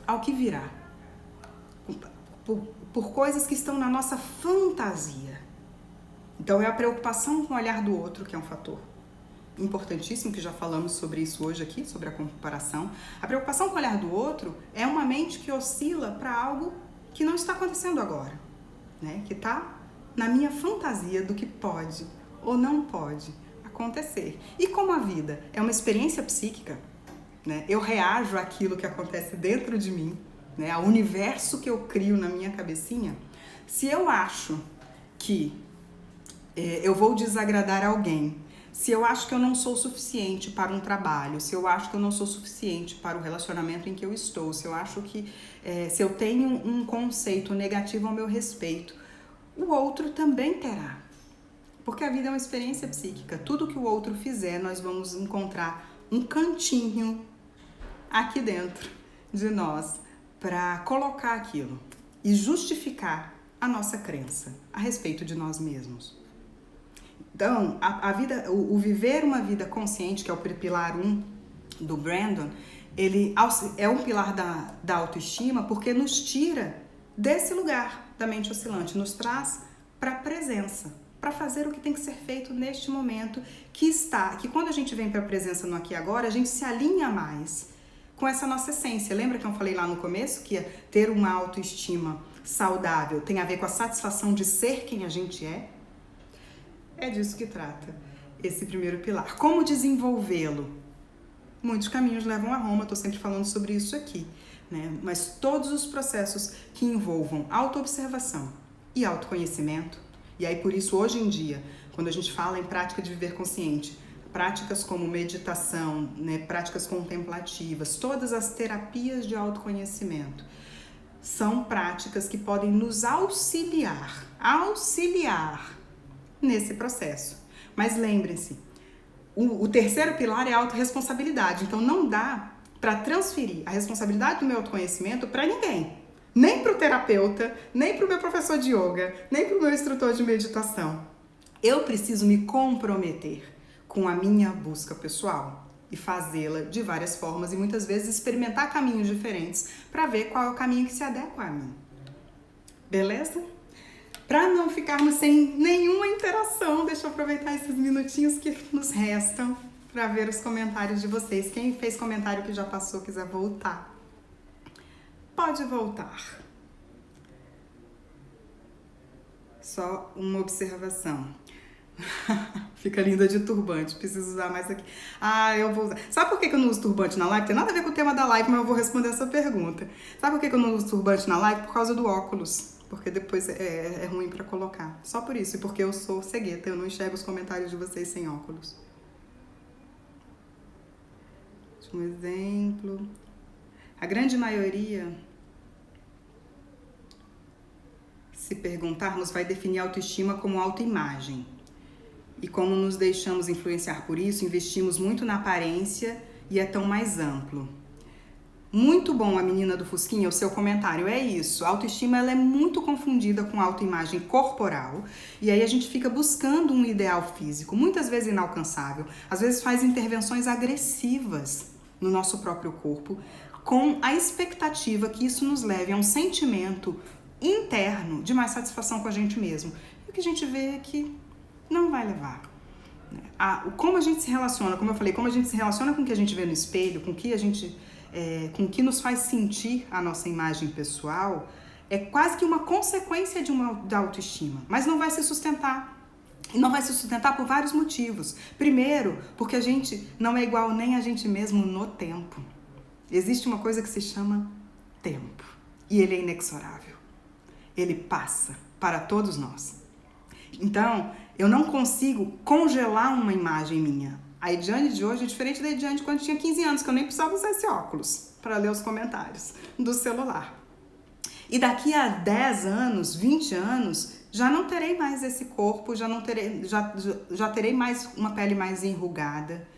ao que virá, por coisas que estão na nossa fantasia. Então é a preocupação com o olhar do outro que é um fator importantíssimo, que já falamos sobre isso hoje aqui, sobre a comparação. A preocupação com o olhar do outro é uma mente que oscila para algo que não está acontecendo agora, né? Que está na minha fantasia do que pode ou não pode acontecer. E como a vida é uma experiência psíquica, né? Eu reajo àquilo que acontece dentro de mim, né? Ao universo que eu crio na minha cabecinha. Se eu acho que eu vou desagradar alguém, se eu acho que eu não sou suficiente para um trabalho, se eu acho que eu não sou suficiente para o relacionamento em que eu estou, se eu acho que, se eu tenho um conceito negativo ao meu respeito, o outro também terá. Porque a vida é uma experiência psíquica. Tudo que o outro fizer, nós vamos encontrar um cantinho aqui dentro de nós para colocar aquilo e justificar a nossa crença a respeito de nós mesmos. Então, a vida, o viver uma vida consciente, que é o pilar 1 do Brandon, ele é um pilar da autoestima porque nos tira desse lugar da mente oscilante, nos traz para a presença, para fazer o que tem que ser feito neste momento, que quando a gente vem para a presença no aqui e agora, a gente se alinha mais com essa nossa essência. Lembra que eu falei lá no começo que ter uma autoestima saudável tem a ver com a satisfação de ser quem a gente é? É disso que trata esse primeiro pilar. Como desenvolvê-lo? Muitos caminhos levam a Roma, estou sempre falando sobre isso aqui, né? Mas todos os processos que envolvam autoobservação e autoconhecimento, e aí por isso hoje em dia, quando a gente fala em prática de viver consciente, práticas como meditação, né, práticas contemplativas, todas as terapias de autoconhecimento, são práticas que podem nos auxiliar nesse processo. Mas lembrem-se, o terceiro pilar é a autorresponsabilidade. Então não dá para transferir a responsabilidade do meu autoconhecimento para ninguém. Nem para o terapeuta, nem para o meu professor de yoga, nem para o meu instrutor de meditação. Eu preciso me comprometer com a minha busca pessoal e fazê-la de várias formas e muitas vezes experimentar caminhos diferentes para ver qual é o caminho que se adequa a mim. Beleza? Para não ficarmos sem nenhuma interação, deixa eu aproveitar esses minutinhos que nos restam para ver os comentários de vocês. Quem fez comentário que já passou, quiser voltar, pode voltar. Só uma observação. Fica linda de turbante, preciso usar mais aqui. Eu vou usar. Sabe por que eu não uso turbante na live? Tem nada a ver com o tema da live, mas eu vou responder essa pergunta. Sabe por que eu não uso turbante na live? Por causa do óculos. Porque depois é ruim pra colocar. Só por isso, e porque eu sou cegueta, eu não enxergo os comentários de vocês sem óculos. Um exemplo. A grande maioria, se perguntarmos, vai definir a autoestima como autoimagem. E como nos deixamos influenciar por isso, investimos muito na aparência e é tão mais amplo. Muito bom, a menina do Fusquinha, o seu comentário, é isso. A autoestima ela é muito confundida com autoimagem corporal e aí a gente fica buscando um ideal físico, muitas vezes inalcançável, às vezes faz intervenções agressivas no nosso próprio corpo, com a expectativa que isso nos leve a um sentimento interno de mais satisfação com a gente mesmo. E o que a gente vê é que não vai levar. Como a gente se relaciona, como eu falei, como a gente se relaciona com o que a gente vê no espelho, com o que nos faz sentir a nossa imagem pessoal, é quase que uma consequência da autoestima, mas não vai se sustentar. E não vai se sustentar por vários motivos. Primeiro, porque a gente não é igual nem a gente mesmo no tempo. Existe uma coisa que se chama tempo, e ele é inexorável. Ele passa para todos nós. Então, eu não consigo congelar uma imagem minha. A Ediane de hoje é diferente da Ediane de quando tinha 15 anos, que eu nem precisava usar esse óculos para ler os comentários do celular. E daqui a 10 anos, 20 anos, já não terei mais esse corpo, já terei mais uma pele mais enrugada.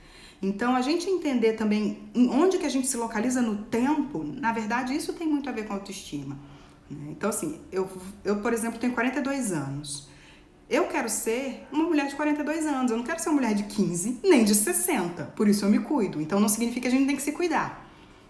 Então, a gente entender também onde que a gente se localiza no tempo, na verdade, isso tem muito a ver com autoestima. né? Então, assim, eu, por exemplo, tenho 42 anos. Eu quero ser uma mulher de 42 anos, eu não quero ser uma mulher de 15, nem de 60, por isso eu me cuido. Então não significa que a gente tem que se cuidar.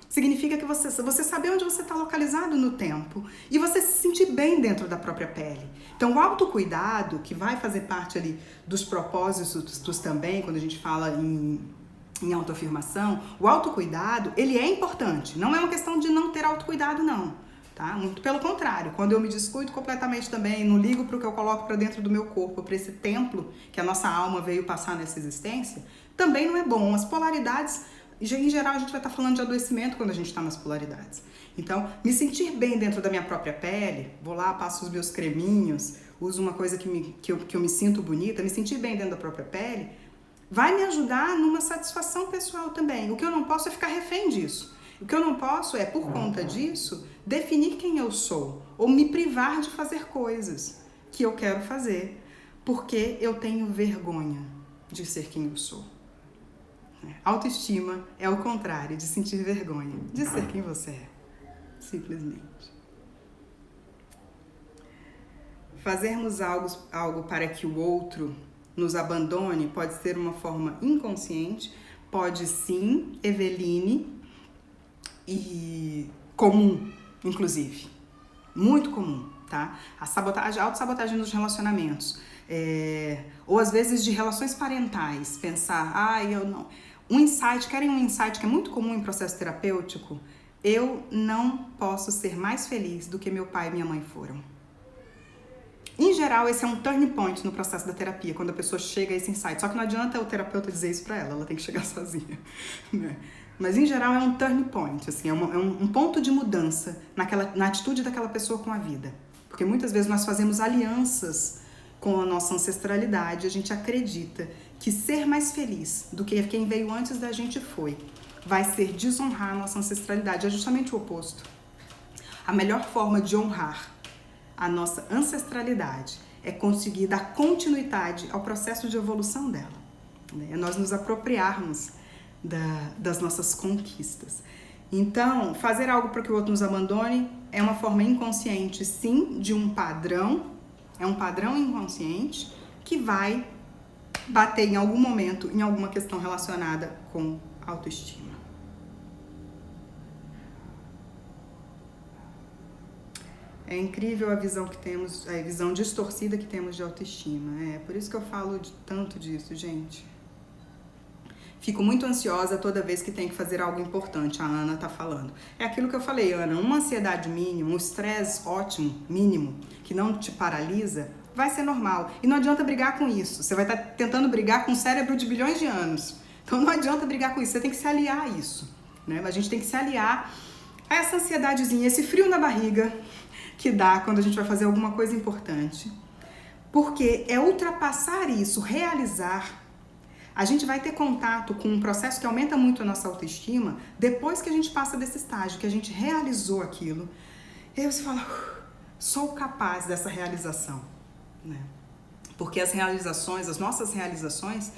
Significa que você saber onde você está localizado no tempo e você se sentir bem dentro da própria pele. Então o autocuidado, que vai fazer parte ali dos propósitos também, quando a gente fala em autoafirmação, o autocuidado, ele é importante. Não é uma questão de não ter autocuidado, não. Tá? Muito pelo contrário, quando eu me descuido completamente também, não ligo para o que eu coloco para dentro do meu corpo, para esse templo que a nossa alma veio passar nessa existência, também não é bom. As polaridades, em geral, a gente vai estar falando de adoecimento quando a gente está nas polaridades. Então, me sentir bem dentro da minha própria pele, vou lá, passo os meus creminhos, uso uma coisa que eu me sinto bonita, me sentir bem dentro da própria pele, vai me ajudar numa satisfação pessoal também. O que eu não posso é ficar refém disso. O que eu não posso é, por conta disso, definir quem eu sou ou me privar de fazer coisas que eu quero fazer porque eu tenho vergonha de ser quem eu sou. Autoestima é o contrário de sentir vergonha de ser quem você é, simplesmente. Fazermos algo para que o outro nos abandone pode ser uma forma inconsciente, pode sim, Eveline, e comum, inclusive, muito comum, tá? A autossabotagem nos relacionamentos, ou às vezes de relações parentais, pensar, eu não... querem um insight que é muito comum em processo terapêutico? Eu não posso ser mais feliz do que meu pai e minha mãe foram. Em geral, esse é um turning point no processo da terapia, quando a pessoa chega a esse insight. Só que não adianta o terapeuta dizer isso pra ela tem que chegar sozinha, né? Mas, em geral, é um turning point, assim, é um ponto de mudança na atitude daquela pessoa com a vida. Porque muitas vezes nós fazemos alianças com a nossa ancestralidade, a gente acredita que ser mais feliz do que quem veio antes da gente vai ser desonrar a nossa ancestralidade. É justamente o oposto. A melhor forma de honrar a nossa ancestralidade é conseguir dar continuidade ao processo de evolução dela, né? É nós nos apropriarmos das nossas conquistas. Então, fazer algo para que o outro nos abandone é uma forma inconsciente, sim, de um padrão, é um padrão inconsciente que vai bater em algum momento em alguma questão relacionada com autoestima. É incrível a visão que temos, a visão distorcida que temos de autoestima. É por isso que eu falo tanto disso, gente. Fico muito ansiosa toda vez que tenho que fazer algo importante, a Ana tá falando. É aquilo que eu falei, Ana, uma ansiedade mínima, um estresse ótimo, mínimo, que não te paralisa, vai ser normal. E não adianta brigar com isso. Você vai estar tentando brigar com um cérebro de bilhões de anos. Então não adianta brigar com isso, você tem que se aliar a isso, né? A gente tem que se aliar a essa ansiedadezinha, esse frio na barriga que dá quando a gente vai fazer alguma coisa importante. Porque é ultrapassar isso, realizar. A gente vai ter contato com um processo que aumenta muito a nossa autoestima depois que a gente passa desse estágio, que a gente realizou aquilo. E aí você fala, sou capaz dessa realização, né? Porque as realizações, as nossas realizações,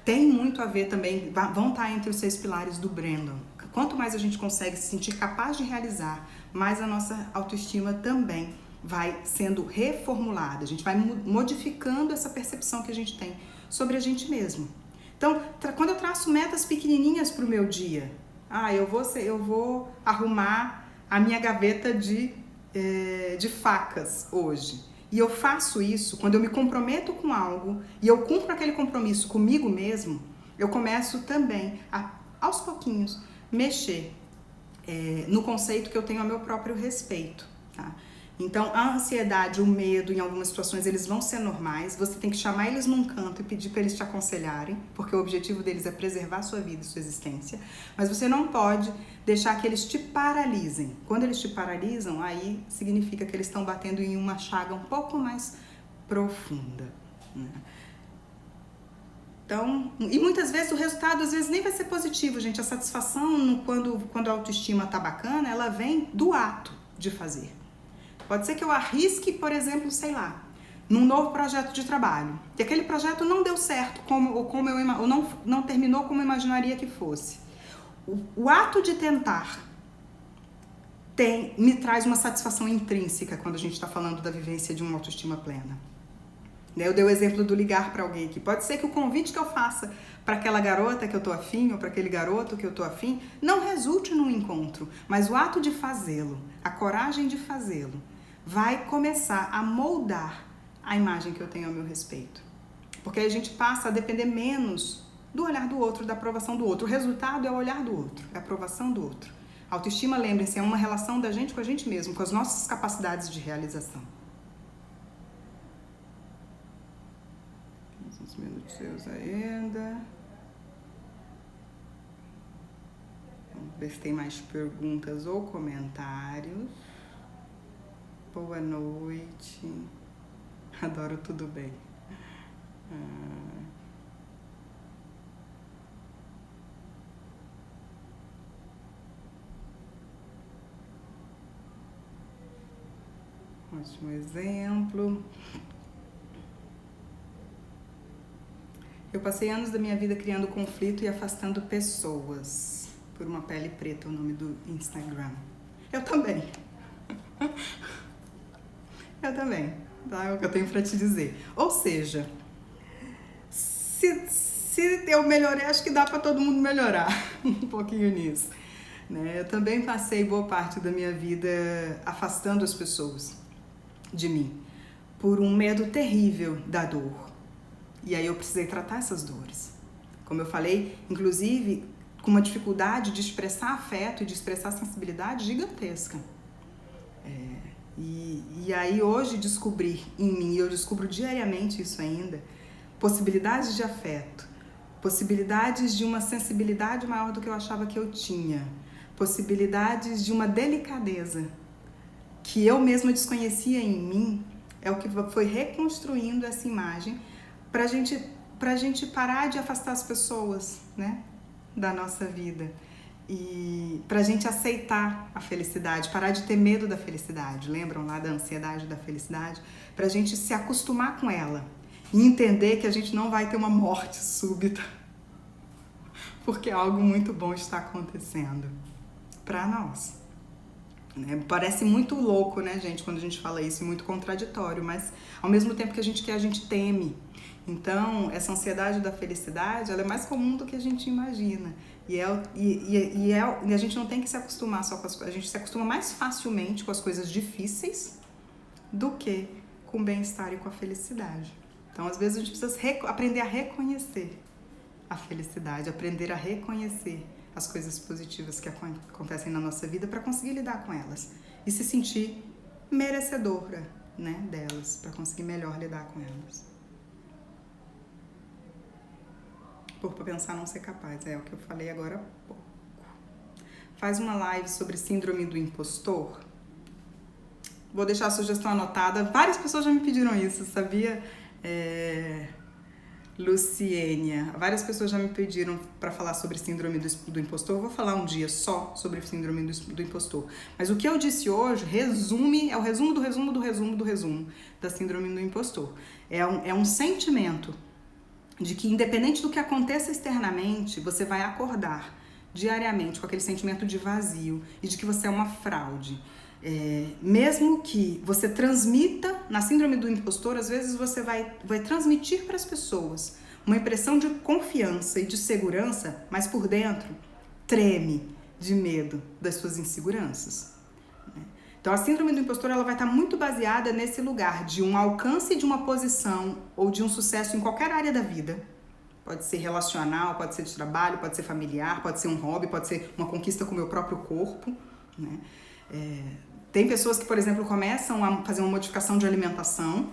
têm muito a ver também, vão estar entre os 6 pilares do Brandon. Quanto mais a gente consegue se sentir capaz de realizar, mais a nossa autoestima também vai sendo reformulada. A gente vai modificando essa percepção que a gente tem sobre a gente mesmo. Então, quando eu traço metas pequenininhas para o meu dia, eu vou arrumar a minha gaveta de facas hoje. E eu faço isso, quando eu me comprometo com algo e eu cumpro aquele compromisso comigo mesmo, eu começo também a, aos pouquinhos, mexer no conceito que eu tenho a meu próprio respeito, tá? Então, a ansiedade, o medo, em algumas situações, eles vão ser normais. Você tem que chamar eles num canto e pedir para eles te aconselharem, porque o objetivo deles é preservar a sua vida e sua existência. Mas você não pode deixar que eles te paralisem. Quando eles te paralisam, aí significa que eles estão batendo em uma chaga um pouco mais profunda, né? Então, e muitas vezes o resultado, às vezes, nem vai ser positivo, gente. A satisfação, quando a autoestima tá bacana, ela vem do ato de fazer. Pode ser que eu arrisque, por exemplo, sei lá, num novo projeto de trabalho. E aquele projeto não deu certo, ou não terminou como eu imaginaria que fosse. O ato de tentar me traz uma satisfação intrínseca quando a gente está falando da vivência de uma autoestima plena. Eu dei o exemplo do ligar para alguém aqui. Pode ser que o convite que eu faça para aquela garota que eu tô afim, ou para aquele garoto que eu tô afim, não resulte num encontro, mas o ato de fazê-lo, a coragem de fazê-lo, vai começar a moldar a imagem que eu tenho ao meu respeito. Porque aí a gente passa a depender menos do olhar do outro, da aprovação do outro. O resultado é o olhar do outro, é a aprovação do outro. A autoestima, lembrem-se, é uma relação da gente com a gente mesmo, com as nossas capacidades de realização. Uns minutinhos ainda. Vamos ver se tem mais perguntas ou comentários. Boa noite. Adoro tudo bem. Ótimo exemplo. Eu passei anos da minha vida criando conflito e afastando pessoas. Por uma pele preta, o nome do Instagram. Eu também. Eu também. Tá? É o que eu tenho pra te dizer. Ou seja, se eu melhorei, acho que dá pra todo mundo melhorar um pouquinho nisso. Né? Eu também passei boa parte da minha vida afastando as pessoas de mim, por um medo terrível da dor. E aí eu precisei tratar essas dores. Como eu falei, inclusive, com uma dificuldade de expressar afeto e de expressar sensibilidade gigantesca. E aí hoje descobri em mim, e eu descubro diariamente isso ainda, possibilidades de afeto, possibilidades de uma sensibilidade maior do que eu achava que eu tinha, possibilidades de uma delicadeza que eu mesma desconhecia em mim, é o que foi reconstruindo essa imagem pra gente parar de afastar as pessoas, né, da nossa vida e pra gente aceitar a felicidade, parar de ter medo da felicidade, lembram lá da ansiedade da felicidade? Pra gente se acostumar com ela e entender que a gente não vai ter uma morte súbita, porque algo muito bom está acontecendo pra nós. Parece muito louco, né, gente, quando a gente fala isso, muito contraditório, mas ao mesmo tempo que a gente quer, a gente teme. Então, essa ansiedade da felicidade, ela é mais comum do que a gente imagina. E a gente não tem que se acostumar só com as coisas, a gente se acostuma mais facilmente com as coisas difíceis do que com o bem-estar e com a felicidade. Então, às vezes, a gente precisa aprender a reconhecer a felicidade, aprender a reconhecer as coisas positivas que acontecem na nossa vida para conseguir lidar com elas e se sentir merecedora, né, delas, para conseguir melhor lidar com elas. Por pensar não ser capaz, é o que eu falei agora há pouco. Faz uma live sobre síndrome do impostor. Vou deixar a sugestão anotada. Várias pessoas já me pediram isso, sabia? Luciênia. Várias pessoas já me pediram para falar sobre síndrome do impostor. Eu vou falar um dia só sobre síndrome do impostor. Mas o que eu disse hoje é o resumo do resumo do resumo do resumo da síndrome do impostor. É um sentimento de que, independente do que aconteça externamente, você vai acordar diariamente com aquele sentimento de vazio e de que você é uma fraude. Mesmo que você transmita, na síndrome do impostor, às vezes você vai transmitir para as pessoas uma impressão de confiança e de segurança, mas por dentro treme de medo das suas inseguranças. Então, a síndrome do impostor, ela vai estar muito baseada nesse lugar de um alcance de uma posição ou de um sucesso em qualquer área da vida. Pode ser relacional, pode ser de trabalho, pode ser familiar, pode ser um hobby, pode ser uma conquista com o meu próprio corpo, né? Tem pessoas que, por exemplo, começam a fazer uma modificação de alimentação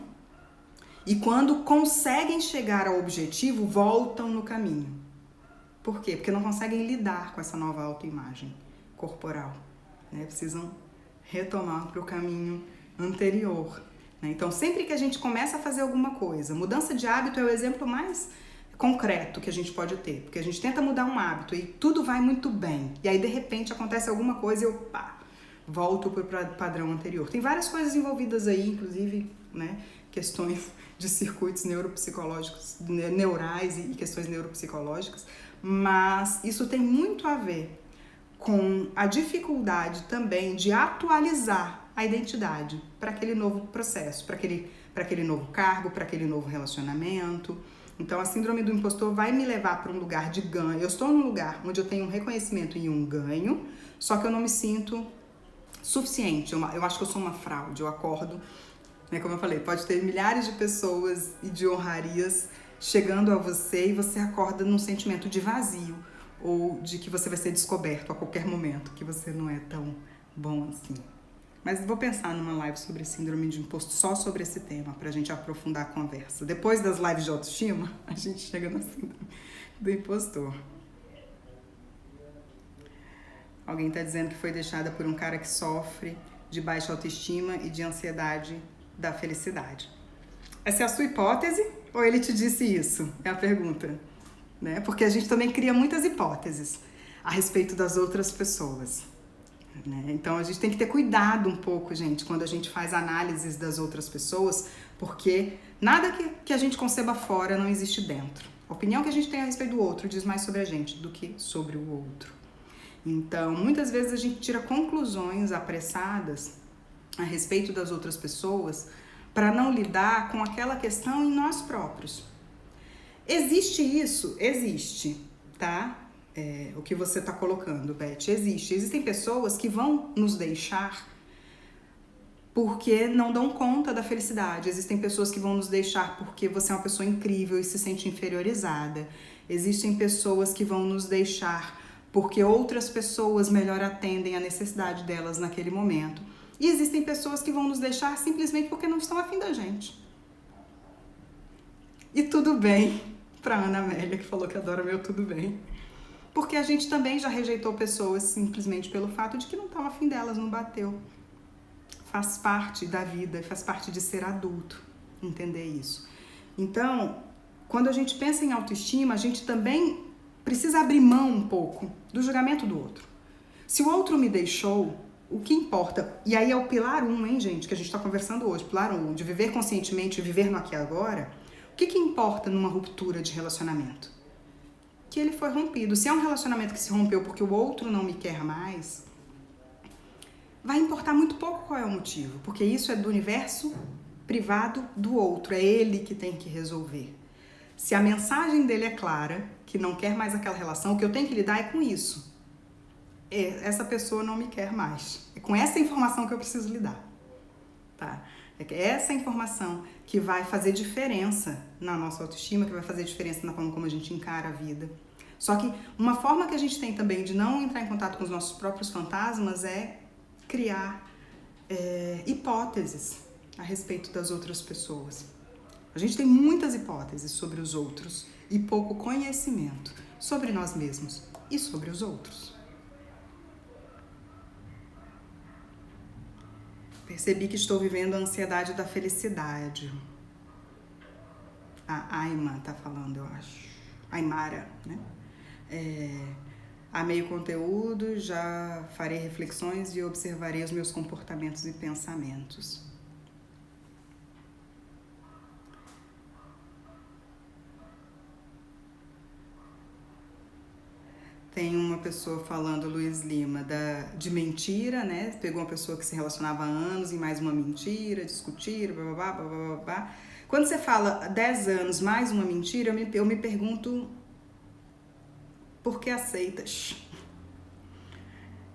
e quando conseguem chegar ao objetivo, voltam no caminho. Por quê? Porque não conseguem lidar com essa nova autoimagem corporal, né? Precisam retomar para o caminho anterior, né? Então, sempre que a gente começa a fazer alguma coisa, mudança de hábito é o exemplo mais concreto que a gente pode ter, porque a gente tenta mudar um hábito e tudo vai muito bem, e aí de repente acontece alguma coisa e eu volto para o padrão anterior. Tem várias coisas envolvidas aí, inclusive, né, questões de circuitos neuropsicológicos, neurais e questões neuropsicológicas, mas isso tem muito a ver com a dificuldade também de atualizar a identidade para aquele novo processo, para aquele novo cargo, para aquele novo relacionamento. Então, a síndrome do impostor vai me levar para um lugar de ganho. Eu estou num lugar onde eu tenho um reconhecimento e um ganho, só que eu não me sinto suficiente. Eu acho que eu sou uma fraude. Eu acordo, né, como eu falei, pode ter milhares de pessoas e de honrarias chegando a você e você acorda num sentimento de vazio ou de que você vai ser descoberto a qualquer momento, que você não é tão bom assim. Mas vou pensar numa live sobre síndrome de impostor, só sobre esse tema, pra gente aprofundar a conversa. Depois das lives de autoestima, a gente chega na síndrome do impostor. Alguém tá dizendo que foi deixada por um cara que sofre de baixa autoestima e de ansiedade da felicidade. Essa é a sua hipótese ou ele te disse isso? É a pergunta, né? Porque a gente também cria muitas hipóteses a respeito das outras pessoas. Então a gente tem que ter cuidado um pouco, gente, quando a gente faz análises das outras pessoas, porque nada que a gente conceba fora não existe dentro. A opinião que a gente tem a respeito do outro diz mais sobre a gente do que sobre o outro. Então, muitas vezes a gente tira conclusões apressadas a respeito das outras pessoas para não lidar com aquela questão em nós próprios. Existe isso? Existe, tá? O que você está colocando, Beth, existe. Existem pessoas que vão nos deixar porque não dão conta da felicidade. Existem pessoas que vão nos deixar porque você é uma pessoa incrível e se sente inferiorizada. Existem pessoas que vão nos deixar porque outras pessoas melhor atendem a necessidade delas naquele momento. E existem pessoas que vão nos deixar simplesmente porque não estão afim da gente. E tudo bem, para Ana Amélia, que falou que adora meu tudo bem. Porque a gente também já rejeitou pessoas simplesmente pelo fato de que não estava afim delas, não bateu. Faz parte da vida, faz parte de ser adulto, entender isso. Então, quando a gente pensa em autoestima, a gente também precisa abrir mão um pouco do julgamento do outro. Se o outro me deixou, o que importa? E aí é o pilar 1, hein, gente, que a gente está conversando hoje. Pilar 1, de viver conscientemente, viver no aqui e agora. O que importa numa ruptura de relacionamento? Que ele foi rompido. Se é um relacionamento que se rompeu porque o outro não me quer mais, vai importar muito pouco qual é o motivo, porque isso é do universo privado do outro, é ele que tem que resolver. Se a mensagem dele é clara, que não quer mais aquela relação, o que eu tenho que lidar é com isso. Essa pessoa não me quer mais. É com essa informação que eu preciso lidar, tá? É essa informação que vai fazer diferença na nossa autoestima, que vai fazer diferença na forma como a gente encara a vida. Só que uma forma que a gente tem também de não entrar em contato com os nossos próprios fantasmas é criar hipóteses a respeito das outras pessoas. A gente tem muitas hipóteses sobre os outros e pouco conhecimento sobre nós mesmos e sobre os outros. Percebi que estou vivendo a ansiedade da felicidade. A Aima tá falando, eu acho. Aimara, né? Amei o conteúdo, já farei reflexões e observarei os meus comportamentos e pensamentos. Tem uma pessoa falando, Luiz Lima, de mentira, né? Pegou uma pessoa que se relacionava há anos e mais uma mentira, discutiram, blá, blá, blá, blá, blá, blá. Quando você fala 10 anos mais uma mentira, eu me pergunto por que aceitas?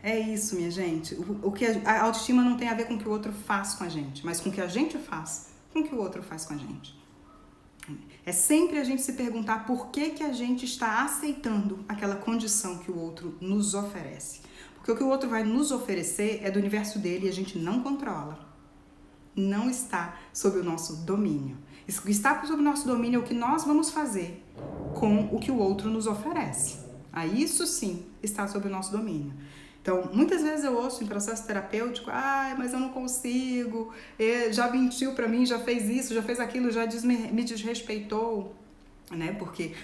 É isso, minha gente. A autoestima não tem a ver com o que o outro faz com a gente, mas com o que a gente faz com o que o outro faz com a gente. É sempre a gente se perguntar por que a gente está aceitando aquela condição que o outro nos oferece. Porque o que o outro vai nos oferecer é do universo dele e a gente não controla. Não está sob o nosso domínio. O que está sob o nosso domínio é o que nós vamos fazer com o que o outro nos oferece. Aí isso sim está sob o nosso domínio. Então, muitas vezes eu ouço em processo terapêutico, mas eu não consigo, já mentiu pra mim, já fez isso, já fez aquilo, já me desrespeitou, né? Porque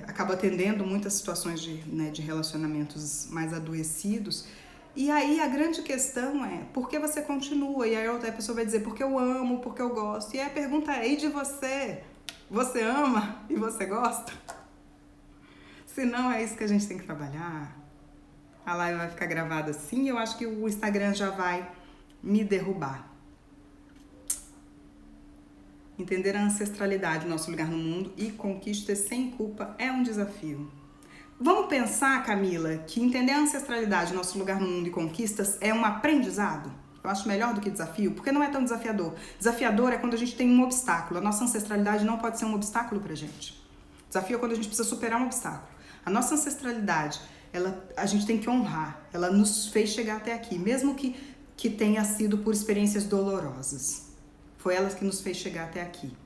acaba atendendo muitas situações de relacionamentos mais adoecidos. E aí a grande questão é, por que você continua? E aí a outra pessoa vai dizer, porque eu amo, porque eu gosto. E aí a pergunta é, e de você? Você ama e você gosta? Se não é isso que a gente tem que trabalhar, A live vai ficar gravada assim, eu acho que o Instagram já vai me derrubar. Entender a ancestralidade do nosso lugar no mundo e conquistas sem culpa é um desafio. Vamos pensar, Camila, que entender a ancestralidade do nosso lugar no mundo e conquistas é um aprendizado? Eu acho melhor do que desafio, porque não é tão desafiador. Desafiador é quando a gente tem um obstáculo. A nossa ancestralidade não pode ser um obstáculo pra gente. Desafio é quando a gente precisa superar um obstáculo. A nossa ancestralidade, a gente tem que honrar. Ela nos fez chegar até aqui, mesmo que tenha sido por experiências dolorosas. Foi ela que nos fez chegar até aqui.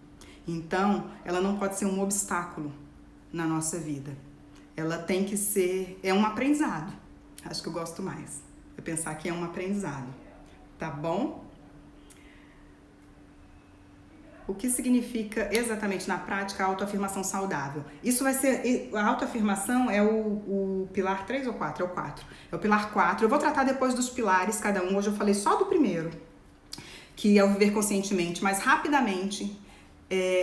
Então, ela não pode ser um obstáculo na nossa vida. Ela tem que ser... É um aprendizado. Acho que eu gosto mais. É pensar que é um aprendizado. Tá bom? O que significa exatamente na prática a autoafirmação saudável? Isso vai ser... A autoafirmação é o pilar 3 ou 4? É o 4. É o pilar 4. Eu vou tratar depois dos pilares, cada um. Hoje eu falei só do primeiro, que é o viver conscientemente. Mas rapidamente,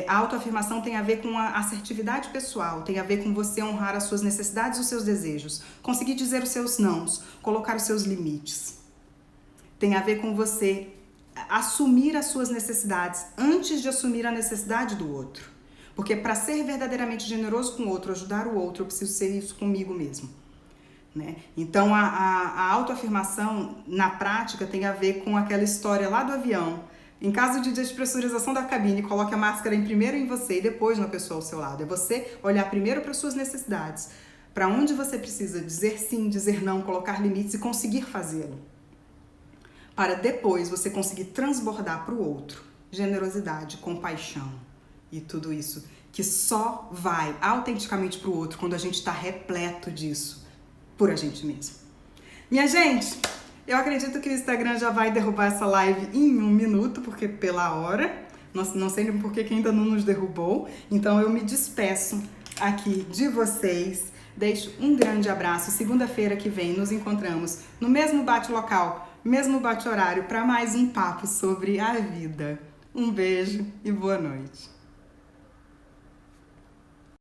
a autoafirmação tem a ver com a assertividade pessoal. Tem a ver com você honrar as suas necessidades e os seus desejos. Conseguir dizer os seus nãos. Colocar os seus limites. Tem a ver com você assumir as suas necessidades antes de assumir a necessidade do outro. Porque para ser verdadeiramente generoso com o outro, ajudar o outro, eu preciso ser isso comigo mesmo. Né? Então a autoafirmação na prática tem a ver com aquela história lá do avião. Em caso de despressurização da cabine, coloque a máscara primeiro em você e depois na pessoa ao seu lado. É você olhar primeiro para as suas necessidades, para onde você precisa dizer sim, dizer não, colocar limites e conseguir fazê-lo. Para depois você conseguir transbordar para o outro generosidade, compaixão e tudo isso que só vai autenticamente para o outro quando a gente está repleto disso por a gente mesmo. Minha gente, eu acredito que o Instagram já vai derrubar essa live em 1 minuto, porque pela hora, não sei nem por que ainda não nos derrubou, então eu me despeço aqui de vocês. Deixo um grande abraço. Segunda-feira que vem nos encontramos no mesmo bate-local, mesmo bate-horário, para mais um papo sobre a vida. Um beijo e boa noite.